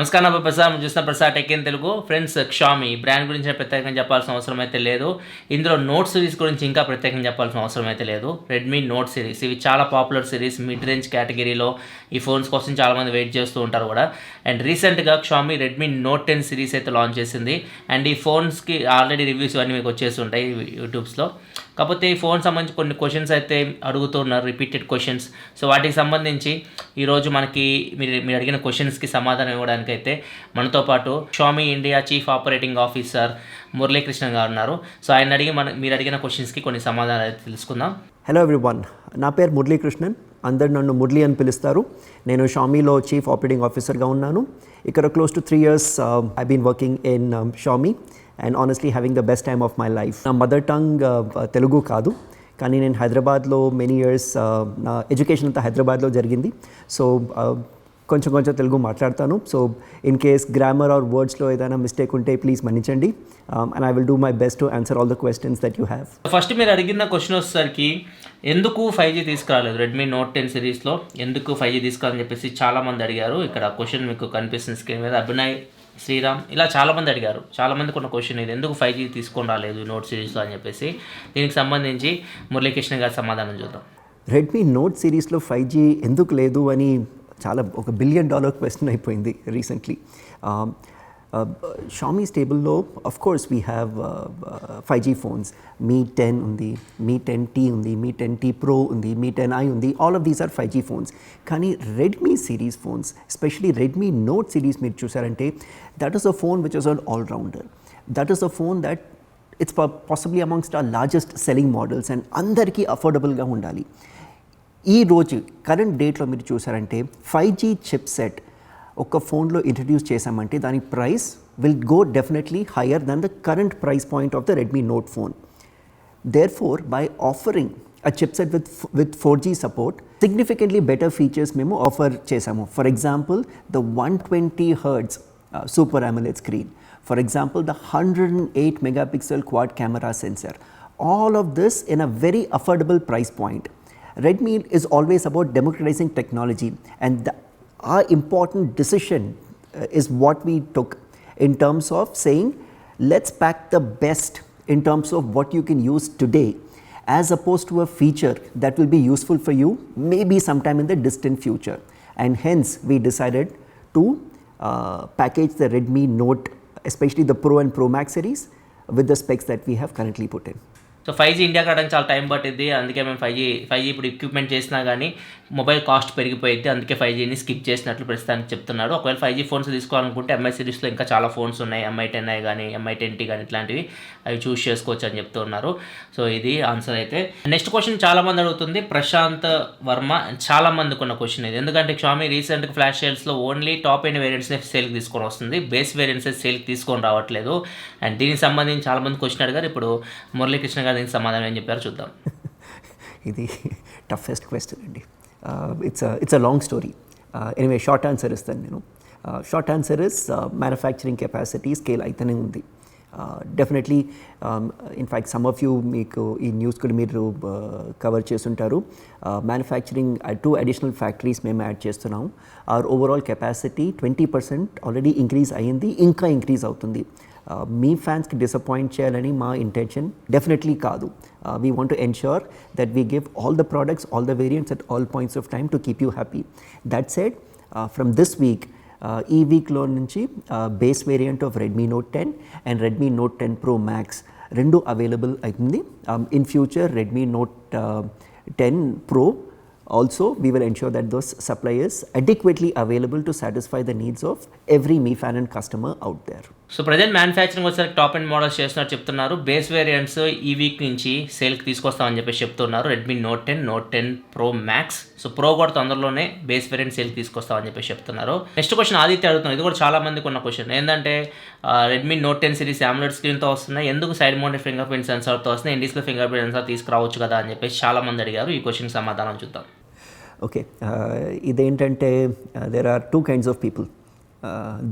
నమస్కారం నా ప్రసాద్ మీరు చూస్తున్న Prasad tech in Telugu. Friends, Xiaomi brand గురించి ప్రత్యేకంగా చెప్పాల్సిన అవసరం అయితే లేదు. ఇందులో నోట్ సిరీస్ గురించి ఇంకా ప్రత్యేకంగా చెప్పాల్సిన అవసరం అయితే లేదు. రెడ్మీ నోట్ సిరీస్ ఇవి చాలా పాపులర్ సిరీస్. మిడ్ రేంజ్ కేటగిరీలో ఈ ఫోన్స్ కోసం చాలామంది వెయిట్ చేస్తూ ఉంటారు కూడా. అండ్ రీసెంట్గా షామీ రెడ్మీ నోట్ 10 సిరీస్ అయితే లాంచ్ చేసింది. అండ్ ఈ ఫోన్స్కి ఆల్రెడీ రివ్యూస్ అన్నీ మీకు వచ్చేసి ఉంటాయి యూట్యూబ్స్లో. కాకపోతే ఈ ఫోన్ సంబంధించి కొన్ని క్వశ్చన్స్ అయితే అడుగుతున్నారు, రిపీటెడ్ క్వశ్చన్స్. సో వాటికి సంబంధించి ఈరోజు మనకి మీరు అడిగిన క్వశ్చన్స్కి సమాధానం ఇవ్వడానికి అయితే మనతో పాటు Xiaomi India chief operating officer Muralikrishna గారు ఉన్నారు. సో ఆయన మీరు అడిగిన క్వశ్చన్స్కి కొన్ని సమాధానాలు అయితే తెలుసుకుందాం. హలో ఎవ్రీవన్, నా పేరు మురళీకృష్ణన్. అందరు నన్ను మురళి అని పిలుస్తారు. నేను షామీలో చీఫ్ ఆపరేటింగ్ ఆఫీసర్గా ఉన్నాను. ఇక్కడ close to 3 years I been working in Xiaomi and honestly having the best time of my life. నా మదర్ టంగ్ తెలుగు కాదు, కానీ నేను హైదరాబాద్లో మెనీ ఇయర్స్ నా ఎడ్యుకేషన్ అంతా హైదరాబాద్లో జరిగింది. సో కొంచెం తెలుగు మాట్లాడతాను. So in case grammar or వర్డ్స్లో ఏదైనా మిస్టేక్ ఉంటే ప్లీజ్ మన్నించండి. And I will do my best to answer all the questions that you have. First మీరు అడిగిన క్వశ్చన్ వచ్చేసరికి ఎందుకు 5G తీసుకురాలేదు రెడ్మీ నోట్ 10 సిరీస్లో, ఎందుకు 5G తీసుకురాలని చెప్పేసి చాలామంది అడిగారు. ఇక్కడ క్వశ్చన్ మీకు కనిపిస్తుంది స్క్రీన్ మీద. అభినయ్, శ్రీరామ్ ఇలా చాలామంది అడిగారు. చాలామందికి ఉన్న క్వశ్చన్ ఇది, ఎందుకు 5G తీసుకొని రాలేదు నోట్ సిరీస్లో అని చెప్పేసి. దీనికి సంబంధించి మురళీకృష్ణ గారి సమాధానం చూద్దాం. రెడ్మీ నోట్ సిరీస్లో 5G ఎందుకు లేదు అని చాలా ఒక $1 billion క్వశ్చన్ అయిపోయింది రీసెంట్లీ. షామీ స్టేబుల్లో of course we have 5G phones. Mi 10 ఉంది, మీ 10T ఉంది, మీ 10T Pro ఉంది, మీ 10i ఉంది. All of these are 5G phones. కానీ Redmi series phones, especially Redmi Note series మీరు చూసారంటే that is a phone which is all allrounder. That is a phone that it's possibly amongst our largest selling models and అందరికీ అఫోర్డబుల్గా ఉండాలి. ఈ రోజు current డేట్లో మీరు చూసారంటే 5G చిప్ సెట్ ఒక ఫోన్లో ఇంట్రడ్యూస్ చేసామంటే దాని price will go definitely higher then the current price point of the Redmi Note phone. Therefore, by offering a chipset with 4G support, significantly better features మేము offer చేసాము. For example, the 120 Hz Super AMOLED screen. For example, the 108 megapixel quad camera sensor. All of this in a very affordable price point. Redmi is always about democratizing technology, and our important decision is what we took in terms of saying, let's pack the best in terms of what you can use today, as opposed to a feature that will be useful for you maybe sometime in the distant future. And hence we decided to package the Redmi Note, especially the Pro and Pro Max series, with the specs that we have currently put in. So 5G ఇండియాకి రావడానికి చాలా time పట్టింది. అందుకే మేము 5G ఇప్పుడు equipment చేసినా కానీ mobile cost పెరిగిపోయింది. అందుకే 5Gని స్కిప్ చేసినట్లు ప్రస్తుతానికి చెప్తున్నాడు. ఒకవేళ 5G ఫోన్స్ తీసుకోవాలనుకుంటే ఎంఐ సిరీస్లో ఇంకా చాలా ఫోన్స్ ఉన్నాయి. MI 10i కానీ MI 10T కానీ ఇట్లాంటివి అవి చూస్ చేసుకోవచ్చు అని చెప్తున్నారు. సో ఇది ఆన్సర్ అయితే. నెక్స్ట్ క్వశ్చన్ చాలామంది అడుగుతుంది, ప్రశాంత్ వర్మ. చాలామందికి ఉన్న క్వశ్చన్ ఇది. ఎందుకంటే షామీ రీసెంట్గా ఫ్లాష్ సేల్స్లో ఓన్లీ టాప్ ఎండ్ వేరియంట్స్ని సేల్కి తీసుకొని వస్తుంది, బేస్ వేరియంట్స్ సేల్కి తీసుకొని రావట్లేదు. అండ్ దీనికి సంబంధించి చాలామంది క్వశ్చన్ అడిగారు. ఇప్పుడు మురళీకృష్ణ గారు దీనికి సమాధానం ఏం చెప్పారు చూద్దాం. ఇది టఫెస్ట్ క్వశ్చన్ అండి. It's a long story. Anyway short answer ఇస్తాను నేను. Short answer is manufacturing capacity scale అయితేనే ఉంది. Definitely in fact some of you మీకు ఈ న్యూస్ కూడా మీరు కవర్ చేస్తుంటారు. మ్యానుఫ్యాక్చరింగ్ 2 అడిషనల్ ఫ్యాక్టరీస్ మేము యాడ్ చేస్తున్నాం. Our overall capacity 20% already increase అయ్యింది, ఇంకా ఇంక్రీజ్ అవుతుంది. మీ ఫ్యాన్స్కి డిసప్పాయింట్ చేయాలని మా ఇంటెన్షన్ డెఫినెట్లీ కాదు. We want to ensure that we give all the products, all the variants at all points of time to keep you happy. That said, from this week ఈ వీక్లో నుంచి base variant of Redmi Note 10 and Redmi Note 10 Pro Max రెండు available అవుతుంది. In future Redmi Note 10 Pro also we will ensure that those supply is adequately available to satisfy the needs of every Mi fan and customer out there. So present manufacturing వచ్చేసరికి top and models చేస్తున్నారు చెప్తున్నారు. Base variants ఈ week నుంచి సేల్కి తీసుకొస్తామని చెప్పేసి చెప్తున్నారు. Redmi Note 10, note 10 Pro Max. So pro కూడా తొందరలోనే బేస్ వేరియంట్ సేల్కి తీసుకొస్తామని చెప్పేసి చెప్తున్నారు. నెక్స్ట్ క్వశ్చన్ ఆదిత్య అడుగుతున్నారు. ఇది కూడా చాలా మందికి ఉన్న క్వశ్చన్ ఏంటంటే, రెడ్మీ నోట్ 10 సిరీస్ AMOLED స్క్రీన్తో వస్తున్నాయి, ఎందుకు సైడ్ మౌంటెడ్ ఫింగర్ ప్రింట్ సెన్సార్తో వస్తున్నాయి, ఇండిస్ప్లే ఫింగర్ ప్రింట్ సెన్సార్ తీసుకురావచ్చు కదా అని చెప్పేసి చాలా మంది అడిగారు. ఈ క్వశ్చన్కి సమాధానం చూద్దాం. ఓకే, ఇదేంటంటే there are 2 kinds of people.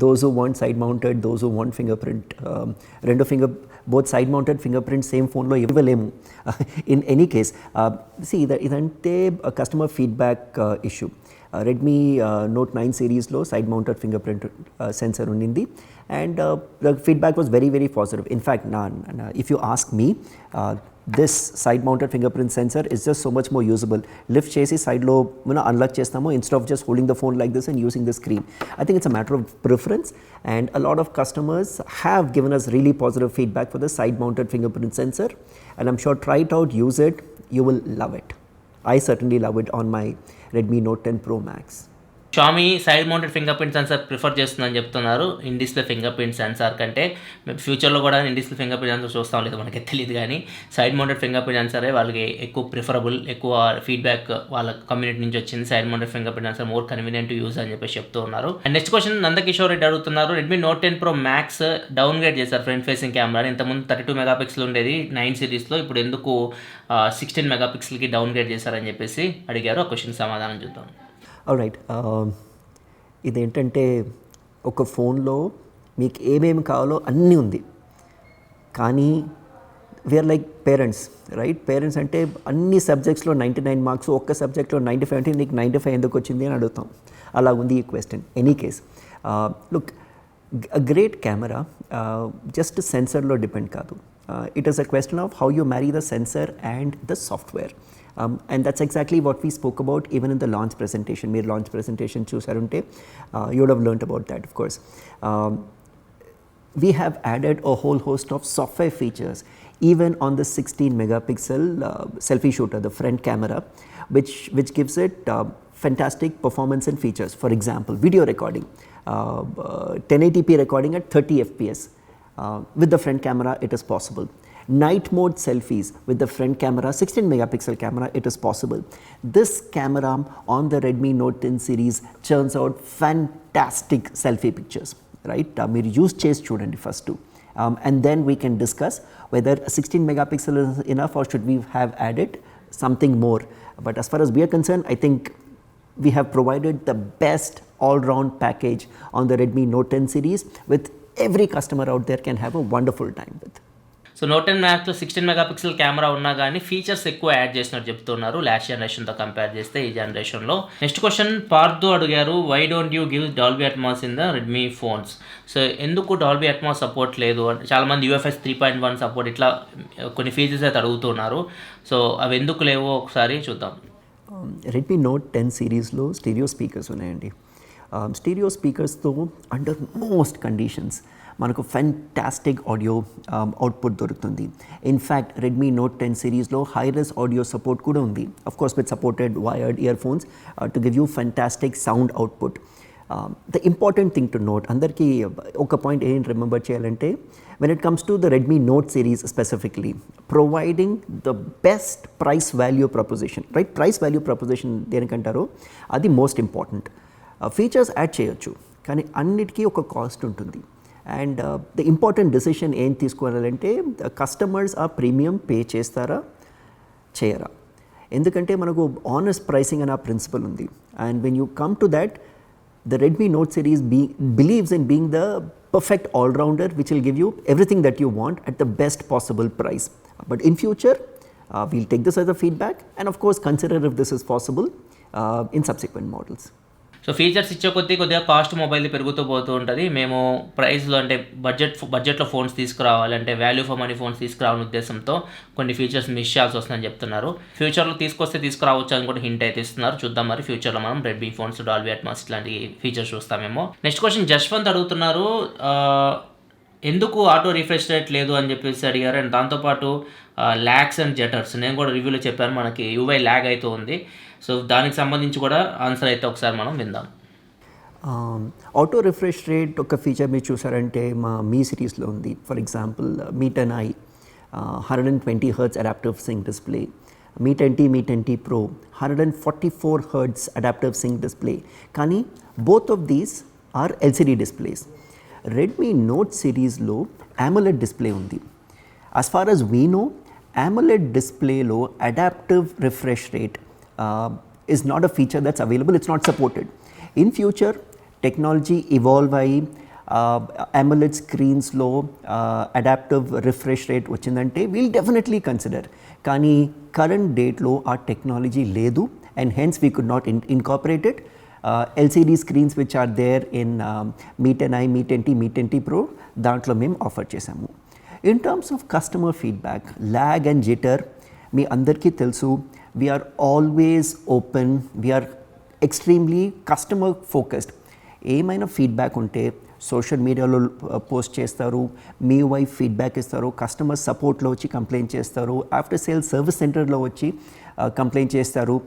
Those who want side mounted, those who want fingerprint, రెండు finger both side mounted fingerprint same phone లో ఇవ్వలేము. In any case, see ఇదంటే customer feedback issue. Redmi Note 9 సిరీస్లో side mounted finger print sensor ఉండింది and the feedback was very very positive. In fact if you ask me this side mounted finger print sensor is just so much more usable. Lift చేసి సైడ్లో మనం unlock చేస్తాము instead of just holding the phone like this and using the screen. I think it's a matter of preference and a lot of customers have given us really positive feedback for the side mounted fingerprint sensor and I'm sure try it out, use it, you will love it. I certainly love it on my Redmi Note 10 Pro Max. Xiaomi side mounted finger print sensor prefer చేస్తుందని చెప్తున్నారు in display finger print sensor కంటే. ఫ్యూచర్లో కూడా in display finger print sensor చూస్తాం లేదు మనకి తెలియదు, కానీ సైడ్ మౌంటెడ్ ఫింగర్ ప్రింట్ సెన్సారే వాళ్ళకి ఎక్కువ ప్రిఫరబుల్, ఎక్కువ ఫీడ్బ్యాక్ వాళ్ళ కమ్యూనిటీ నుంచి వచ్చింది. Side mounted finger print sensor more convenient to use అని చెప్పేసి చెప్తూ ఉన్నారు. And next question Nandakishore Reddy అడుగుతున్నారు, Redmi Note 10 Pro Max downgrade చేశారు ఫ్రంట్ ఫేసింగ్ కెమెరాని. ఇంతకుముందు 32 మెగాపిక్సెల్ ఉండేది 9 సిరీస్లో, ఇప్పుడు ఎందుకు 16 మెగాపిక్సెల్కి డౌన్గ్రేడ్ చేశారని చెప్పేసి అడిగారు. ఆ క్వశ్చన్ సమాధానం చూద్దాం. ఆల్రైట్, ఇదేంటంటే ఒక ఫోన్లో మీకు ఏమేమి కావాలో అన్నీ ఉంది, కానీ we are like parents, right? Parents అంటే అన్ని సబ్జెక్ట్స్లో 99 మార్క్స్, ఒక్క సబ్జెక్ట్లో 95 అంటే నీకు 95 ఎందుకు వచ్చింది అని అడుగుతాం. అలా ఉంది ఈ question. Any case, look, a great camera just సెన్సర్లో డిపెండ్ కాదు. It is a question of how you marry the sensor and the software. And that's exactly what we spoke about even in the launch presentation. Mere launch presentation chusarunte, you would have learnt about that, of course. We have added a whole host of software features even on the 16 megapixel selfie shooter, the front camera, which gives it fantastic performance and features. For example, video recording, 1080p recording at 30 fps. With the front camera it is possible. Night mode selfies with the front camera, 16 megapixel camera, it is possible. This camera on the Redmi Note 10 series churns out fantastic selfie pictures, right? Meer use chase chudandi first too, and then we can discuss whether 16 megapixel is enough or should we have added something more. But as far as we are concerned, I think we have provided the best all-round package on the Redmi Note 10 series, with every customer out there can have a wonderful time with. So note 10 మ్యాక్స్లో 16 megapixel camera ఉన్నా కానీ features ఎక్కువ add చేసినట్టు చెప్తున్నారు last జనరేషన్తో compare చేస్తే ఈ జనరేషన్లో. Next question Parthu అడిగారు, why don't you give Dolby Atmos in the Redmi phones? So ఎందుకు డాల్బీ అట్మాస్ సపోర్ట్ లేదు? చాలామంది UFS 3.1 సపోర్ట్, ఇట్లా కొన్ని ఫీచర్స్ అయితే అడుగుతున్నారు. సో అవి ఎందుకు లేవో ఒకసారి చూద్దాం. రెడ్మీ నోట్ 10 సిరీస్లో స్టీరియో స్పీకర్స్ ఉన్నాయండి. స్టీరియో స్పీకర్స్తో అండర్ మోస్ట్ కండిషన్స్ మనకు ఫ్యాంటాస్టిక్ ఆడియో అవుట్పుట్ దొరుకుతుంది. ఇన్ఫ్యాక్ట్ రెడ్మీ నోట్ 10 సిరీస్లో హైరెస్ ఆడియో సపోర్ట్ కూడా ఉంది, of course with supported wired ear phones to give you fantastic sound output. The important thing to note, అందరికీ ఒక point ఏంటి remember చేయాలంటే, when it comes to the Redmi Note series specifically, providing the best price value proposition, right? Price value proposition దేనికంటారో అది most important. Features add చేయొచ్చు, కానీ అన్నిటికీ ఒక cost ఉంటుంది. అండ్ ద ఇంపార్టెంట్ డెసిషన్ ఏం తీసుకోవాలంటే, కస్టమర్స్ ఆ ప్రీమియం పే చేస్తారా చేయరా? ఎందుకంటే మనకు ఆనెస్ట్ ప్రైసింగ్ అనే ప్రిన్సిపల్ ఉంది. And when you come to that, the Redmi Note series believes in being the perfect all-rounder which will give you everything that you want at the best possible price. But in future, we'll take this as a feedback and of course consider if this is possible in subsequent models. So features ఇచ్చే కొద్దిగా cost mobile పెరుగుతూ పోతూ ఉంటుంది. మేము ప్రైస్లో అంటే బడ్జెట్లో phones తీసుకురావాలి, అంటే వాల్యూ ఫర్ మనీ ఫోన్స్ తీసుకురావాలనే ఉద్దేశంతో కొన్ని ఫీచర్స్ మిస్ చేయాల్సి వస్తుందని చెప్తున్నారు. ఫ్యూచర్లో తీసుకురావచ్చు అని కూడా హింట్ అయితే ఇస్తున్నారు. చూద్దాం మరి ఫ్యూచర్లో మనం రెడ్మీ ఫోన్స్ డాల్బీ అట్మాస్ ఇట్లాంటి ఫీచర్స్ చూస్తామేమో. నెక్స్ట్ క్వశ్చన్ జశ్వంత్ అడుగుతున్నారు, ఎందుకు ఆటో రిఫ్రెష్ రేట్ లేదు అని చెప్పేసి అడిగారు. అండ్ దాంతోపాటు ల్యాగ్స్ అండ్ జటర్స్, నేను కూడా రివ్యూలో చెప్పాను, మనకి UI ల్యాగ్ అయితే ఉంది. సో దానికి సంబంధించి కూడా ఆన్సర్ అయితే ఒకసారి మనం విందాం. ఆటో రిఫ్రెష్ రేట్ ఒక ఫీచర్ మీరు చూసారంటే మా మీ సిరీస్లో ఉంది. For example Mi 10i 120 Hz adaptive sync display, Mi 10T Mi 10T Pro 144 Hz adaptive sync display. కానీ both of these are LCD displays. Redmi Note సిరీస్లో AMOLED డిస్ప్లే ఉంది. as far as we know, AMOLED డిస్ప్లేలో adaptive refresh rate is not a feature that's available, it's not supported. In future, technology evolve అయ్యి AMOLED స్క్రీన్స్లో adaptive refresh rate వచ్చిందంటే we'll definitely consider. కానీ current డేట్లో ఆ technology లేదు and hence we could not incorporate it. LCD screens which are there in Mi 10i, Mi 10t, Mi 10t Pro దాంట్లో మేము offer చేసాము. In terms of customer feedback, lag and jitter మీ అందరికీ తెలుసు. We're always open, we're extremely customer focused. ఏమైనా feedback ఉంటే social మీడియాలో post చేస్తారు, మీ వైఫ్ ఫీడ్బ్యాక్ ఇస్తారు, కస్టమర్ సపోర్ట్లో వచ్చి కంప్లైంట్ చేస్తారు, ఆఫ్టర్ సేల్ సర్వీస్ సెంటర్లో వచ్చి కంప్లైంట్ చేస్తారు.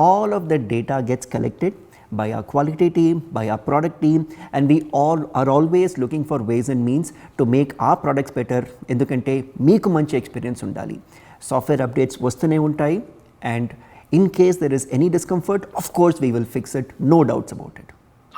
All of the data gets collected by our quality team, by our product team, and we all are always looking for ways and means to make our products better. ఎందుకంటే మీకు మంచి experience ఉండాలి. Software updates వస్తూనే ఉంటాయి and in case there is any discomfort, of course we will fix it, no doubts about it.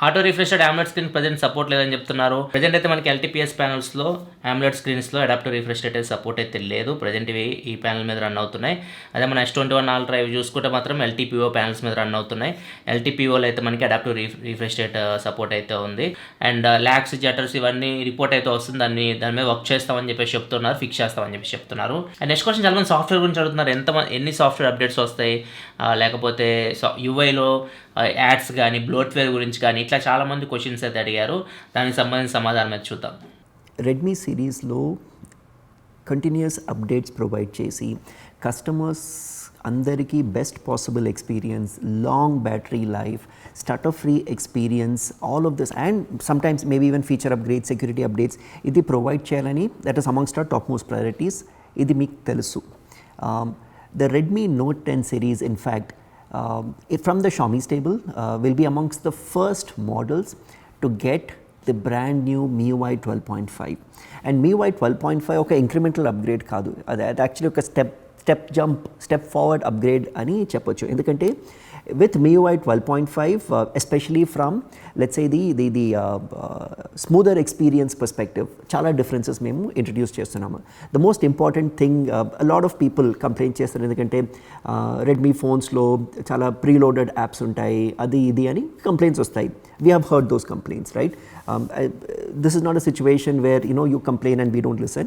Auto refreshed AMOLED screen present support లేదని చెప్తున్నారు. Present అయితే మనకి LTPS ప్యానల్స్లో AMOLED స్క్రీన్స్లో అడాప్టివ్ రిఫ్రెష్ రేట్ అయితే support అయితే లేదు. ప్రజెంట్ ఇవి ఈ ప్యానల్ మీద రన్ అవుతున్నాయి. అదే మన S21 Ultra ఇవి చూసుకుంటే మాత్రం LTPO ప్యానల్స్ మీద రన్ అవుతున్నాయి. LTPOలో అయితే మనకి అడాప్టివ్ రిఫ్రెష్ రేట్ సపోర్ట్ అయితే ఉంది. అండ్ ల్యాగ్స్, జటర్స్ ఇవన్నీ రిపోర్ట్ అయితే వస్తుంది. దాని మీద వర్క్ చేస్తామని చెప్పేసి చెప్తున్నారు, ఫిక్స్ చేస్తామని చెప్పేసి చెప్తున్నారు. అండ్ నెక్స్ట్ క్వశ్చన్ చాలా మంది సాఫ్ట్వేర్ గురించి అడుగుతున్నారు. ఎన్ని సాఫ్ట్వేర్ అప్డేట్స్ వస్తాయి, లేకపోతే UIలో యాడ్స్ కానీ బ్లోట్వేర్ గురించి కానీ ఇట్లా చాలామంది క్వశ్చన్స్ అయితే అడిగారు. దానికి సంబంధించిన సమాధానం అయితే చూద్దాం. రెడ్మీ సిరీస్లో కంటిన్యూస్ అప్డేట్స్ ప్రొవైడ్ చేసి కస్టమర్స్ అందరికీ best possible experience, long battery life, stutter free experience, all of this and sometimes maybe even feature upgrades, security updates ఇది ప్రొవైడ్ చేయాలని that is amongst our top most priorities. ఇది మీకు తెలుసు. The Redmi Note 10 series in fact from the Xiaomi stable will be amongst the first models to get the brand new MIUI 12.5. And MIUI 12.5 ఒక incremental upgrade కాదు, అది actually ఒక step forward upgrade అని చెప్పొచ్చు. ఎందుకంటే with MIUI 12.5 especially from let's say the smoother experience perspective చాలా differences మేము introduce చేస్తున్నాము. The most important thing a lot of people complain చేస్తారు, ఎందుకంటే రెడ్మీ ఫోన్స్లో చాలా ప్రీలోడెడ్ యాప్స్ ఉంటాయి, అది ఇది అని కంప్లైంట్స్ వస్తాయి. We have heard those complaints, right? This is not a situation where you complain and we don't listen.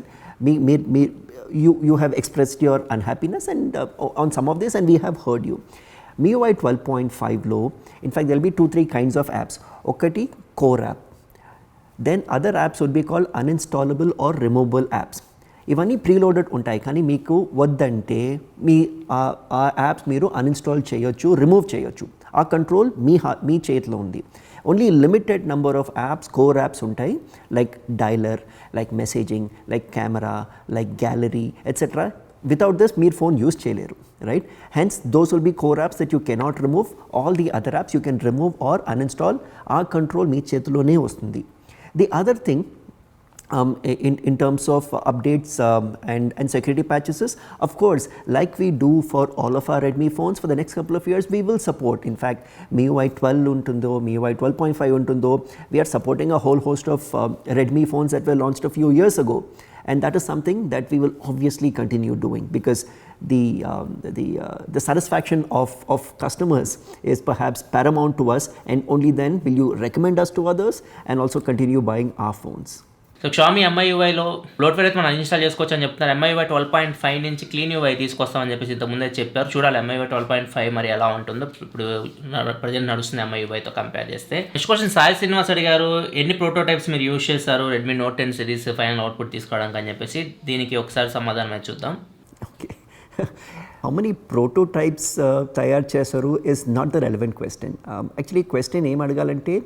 You have expressed your unhappiness and on some of this and we have heard you. MIUI 12.5లో in fact there will be 2-3 kinds of apps. ఒకటి core app, then other apps would be called uninstallable or removable apps. ఇవన్నీ preloaded ఉంటాయి, కానీ మీకు వద్దంటే ఆ apps మీరు uninstall చేయొచ్చు, remove చేయొచ్చు. ఆ కంట్రోల్ మీ చేతిలో ఉంది. Only limited number of apps, core apps ఉంటాయి, like dialer, like messaging, like camera, like gallery etcetera. Without this మీరు ఫోన్ యూస్ చేయలేరు, right? Hence those will be core apps that you cannot remove. All the other apps you can remove or uninstall. ఆ control మీ చేతిలోనే వస్తుంది. The other thing in terms of updates and security patches is, of course, like we do for all of our Redmi phones, for the next couple of years we will support. In fact, MIUI 12 untundo, MIUI 12.5 untundo, we are supporting a whole host of Redmi phones that were launched a few years ago. And that is something that we will obviously continue doing, because the satisfaction of customers is perhaps paramount to us, and only then will you recommend us to others and also continue buying our phones. So Xiaomi MIUIలో bloatware అయితే మనం install చేసుకోవచ్చు అని చెప్తున్నారు. MIUI 12.5 నుంచి clean UI తీసుకొస్తామని చెప్పేసి ఇంతకుముందే చెప్పారు. చూడాలి MIUI 12.5 మరి ఎలా ఉంటుందో. ఇప్పుడు ప్రజెంట్ నడుస్తుంది MIUIతో కంపేర్ చేస్తే. నెక్స్ట్ క్వశ్చన్ సాయి శ్రీనివాస్ అడిగారు, ఎన్ని ప్రోటోటైప్స్ మీరు యూజ్ చేశారు Redmi Note 10 series final output తీసుకోవడానికి అని చెప్పేసి. దీనికి ఒకసారి సమాధానం అయితే చూద్దాం. ఓకే, హౌ మెనీ ప్రోటోటైప్స్ తయారు చేశారు is not the relevant question. Actually question ఏం అడగాలంటే,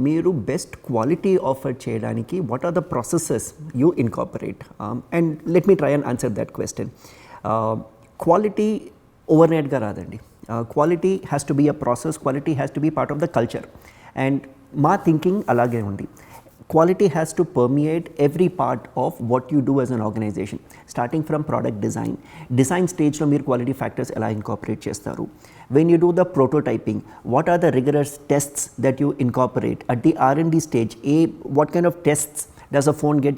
మీరు బెస్ట్ క్వాలిటీ ఆఫర్ చేయడానికి what are the processes you incorporate, and let me try and answer that question. Quality over నైట్గా రాదండి. Quality has to be a process, quality has to be part of the culture, and మా thinking అలాగే ఉంది. Quality has to permeate every part of what you do as an organization, starting from product design. Design stage lo meer quality factors ela incorporate chestaru. When you do the prototyping, what are the rigorous tests that you incorporate? At the R&D stage, what kind of tests does a phone get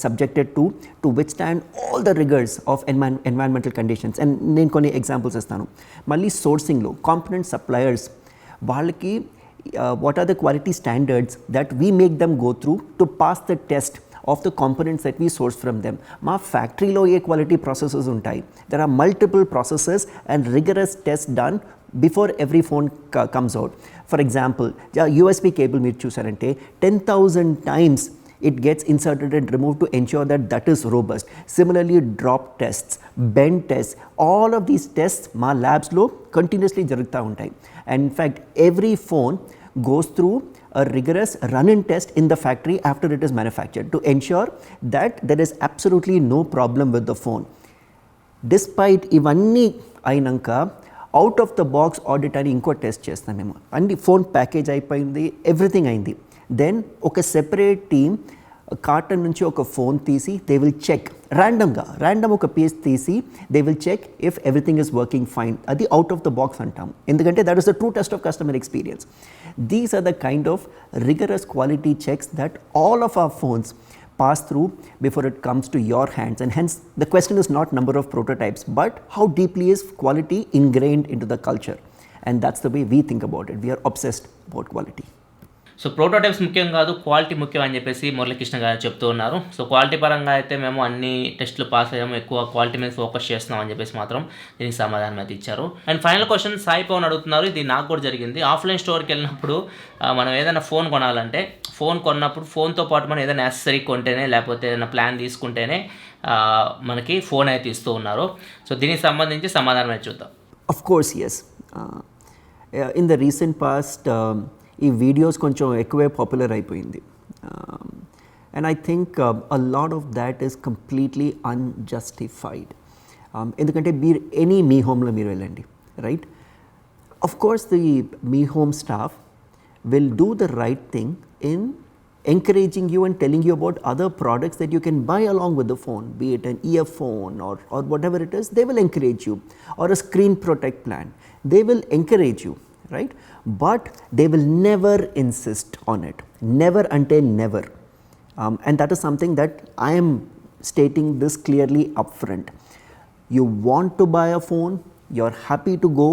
subjected to withstand all the rigors of environmental conditions? And నేను కొన్ని examples ఇస్తాను. మళ్ళీ sourcing లో component suppliers వాళ్ళకి what are the quality standards that we make them go through to pass the test of the components that we source from them. మా ఫ్యాక్టరీలో ఏ quality processes ఉంటాయి. There are multiple processes and rigorous tests done before every phone comes out. For example, USB cable మీరు చూసారంటే 10,000 times it gets inserted and removed to ensure that that is robust. Similarly, drop tests, bend tests, all of these tests మా labsలో continuously జరుగుతూ ఉంటాయి. And in fact, every phone goes through a rigorous run-in test in the factory after it is manufactured to ensure that there is absolutely no problem with the phone. Despite ఇవన్నీ అయినాక out of the box audit అని ఇంకో test చేస్తాం మేము. అన్ని phone package అయిపోయింది, everything అయింది. Then ఒక సెపరేట్ టీమ్ కార్టన్ నుంచి ఒక ఫోన్ తీసి దే విల్ చెక్ ర్యాండమ్ ఒక పీస్ తీసి they will check if everything is working fine. అది అవుట్ ఆఫ్ ద బాక్స్ అంటాం, ఎందుకంటే that is the true test of customer experience. These are the kind of rigorous quality checks that all of our phones pass through before it comes to your hands, and hence the question is not number of prototypes but how deeply is quality ingrained into the culture, and that's the way we think about it. We are obsessed about quality. So prototypes ముఖ్యం కాదు, quality ముఖ్యం అని చెప్పేసి మురళీకృష్ణ గారు చెప్తూ ఉన్నారు. So quality పరంగా అయితే మేము అన్ని టెస్టులు పాస్ అయ్యాము, ఎక్కువ క్వాలిటీ మీద ఫోకస్ చేస్తున్నాం అని చెప్పేసి మాత్రం దీనికి సమాధానం అయితే ఇచ్చారు. And final question Sai Pavan అడుగుతున్నారు, ఇది నాకు కూడా జరిగింది. ఆఫ్లైన్ స్టోర్కి వెళ్ళినప్పుడు మనం ఏదైనా ఫోన్ కొనాలంటే ఫోన్ కొన్నప్పుడు ఫోన్తో పాటు మనం ఏదైనా యాక్సెసరీ కొంటేనే లేకపోతే ఏదైనా ప్లాన్ తీసుకుంటేనే మనకి ఫోన్ అయితే ఇస్తూ ఉన్నారు. సో దీనికి సంబంధించి సమాధానం అయితే చూద్దాం. Of course, yes. In the recent past, ఈ వీడియోస్ కొంచెం ఎక్కువే పాపులర్ అయిపోయింది. And I think a lot of that is completely unjustified. ఎందుకంటే మీరు మీ హోమ్లో మీరు వెళ్ళండి, right? Of course the me home staff will do the right thing in encouraging you and telling you about other products that you can buy along with the phone, be it an earphone or whatever it is. They will encourage you, or a screen protect plan. They will encourage you, right? But they will never insist on it, never until never. And that is something that I am stating this clearly upfront. You want to buy a phone, you're happy to go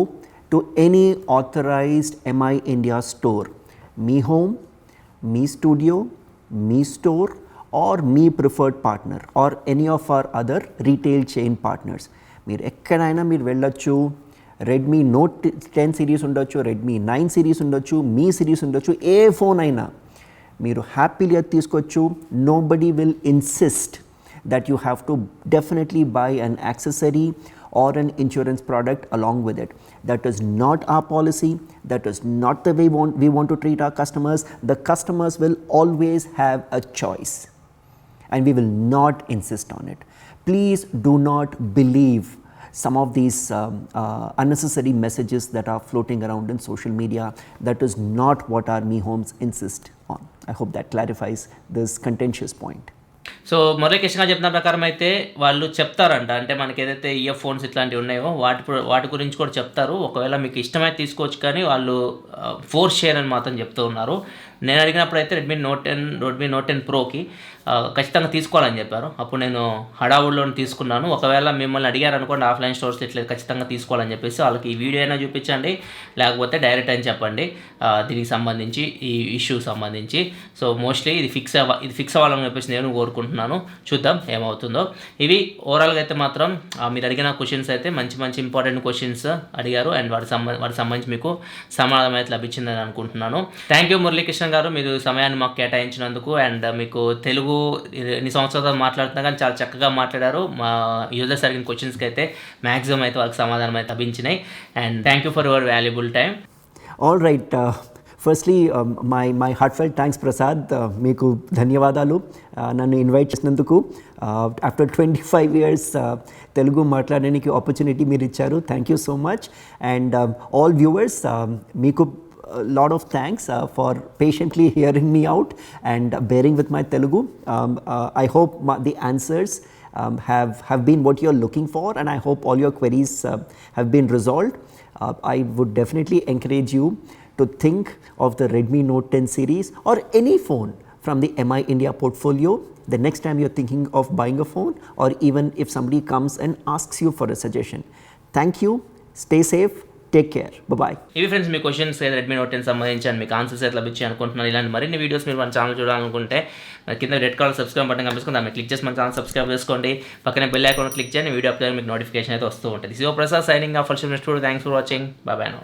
to any authorized MI India store, Me Home, Me Studio, Me Store, or Me Preferred Partner, or any of our other retail chain partners. మీరు ఎక్కడైనా మీరు వెళ్ళొచ్చు. Redmi Note 10 series ఉండొచ్చు, Redmi 9 series ఉండొచ్చు, మీ series ఉండొచ్చు, ఏ phone అయినా మీరు హ్యాపీగా తీసుకోవచ్చు. Nobody will insist that you have to definitely buy an accessory or an insurance product along with it. That is not our policy. That is not the way we want to treat our customers. The customers will always have a choice, and we will not insist on it. Please do not believe some of these unnecessary messages that are floating around in social media. That is not what our Me Homes insist on. I hope that clarifies this contentious point. So Muralikrishna గారు చెప్పిన ప్రకారం అయితే వాళ్ళు చెప్తారంట, అంటే మనకి ఏదైతే ear phones ఇట్లాంటివి ఉన్నాయో వాటి గురించి కూడా చెప్తారు. ఒకవేళ మీకు ఇష్టమైతే తీసుకోవచ్చు, కానీ వాళ్ళు ఫోర్స్ చేయరని మాత్రం చెప్తూ ఉన్నారు. నేను అడిగినప్పుడు అయితే రెడ్మీ నోట్ 10 ప్రోకి ఖచ్చితంగా తీసుకోవాలని చెప్పారు. అప్పుడు నేను హడావుడిలో తీసుకున్నాను. ఒకవేళ మిమ్మల్ని అడిగారు అనుకోండి ఆఫ్లైన్ స్టోర్స్ ఇట్లా ఖచ్చితంగా తీసుకోవాలని చెప్పేసి వాళ్ళకి ఈ వీడియో అయినా చూపించండి, లేకపోతే డైరెక్ట్ అని చెప్పండి దీనికి సంబంధించి, ఈ ఇష్యూ సంబంధించి. సో మోస్ట్లీ ఇది ఫిక్స్ అవ్వాలని చెప్పేసి నేను కోరుకుంటున్నాను. చూద్దాం ఏమవుతుందో. ఇవి ఓవరాల్గా అయితే మాత్రం మీరు అడిగిన క్వశ్చన్స్ అయితే మంచి ఇంపార్టెంట్ క్వశ్చన్స్ అడిగారు, అండ్ వాటి సంబంధించి మీకు సమాధానం అయితే లభించిందని అనుకుంటున్నాను. థ్యాంక్ యూ మురళీకృష్ణ గారు, మీరు సమయాన్ని మాకు కేటాయించినందుకు. అండ్ మీకు తెలుగు ఎన్ని సంవత్సరాలు మాట్లాడుతున్నా కానీ చాలా చక్కగా మాట్లాడారు. మా యూజర్స్ అడిగిన క్వశ్చన్స్కి అయితే మ్యాక్సిమం అయితే వాళ్ళకి సమాధానం అయితే లభించినాయి. And thank you for your valuable time. All right, firstly my heartfelt thanks Prasad. మీకు ధన్యవాదాలు నన్ను ఇన్వైట్ చేసినందుకు. ఆఫ్టర్ 25 years తెలుగు మాట్లాడడానికి ఆపర్చునిటీ మీరు ఇచ్చారు. Thank you so much. And all viewers, మీకు a lot of thanks for patiently hearing me out and bearing with my Telugu. I hope the answers have been what you're looking for, and I hope all your queries have been resolved. I would definitely encourage you to think of the Redmi Note 10 series or any phone from the MI India portfolio the next time you're thinking of buying a phone, or even if somebody comes and asks you for a suggestion. Thank you. Stay safe. Take care, bye. ఇవి friends మీ questions Redmi Note 10 సంబంధించి మీకు answers ఎట్లా లభించి అనుకుంటున్నారు. ఇలాంటి మరిన్ని videos మీరు మన ఛానల్ చూడాలనుకుంటే కింద రెడ్ కలర్ సబ్స్క్రైబ్ బటన్ కనిపిస్తుంది, దాన్ని క్లిక్ చేసి మన ఛానల్ సబ్స్క్రైబ్ చేసుకోండి. పక్కనే బెల్ ఐకాన్ క్లిక్ చేయండి, వీడియో అప్లోడ్ మీకు నోటిఫికేషన్ అయితే వస్తూ ఉంటుంది. Shiva Prasad signing off. Thanks for watching. Bye no.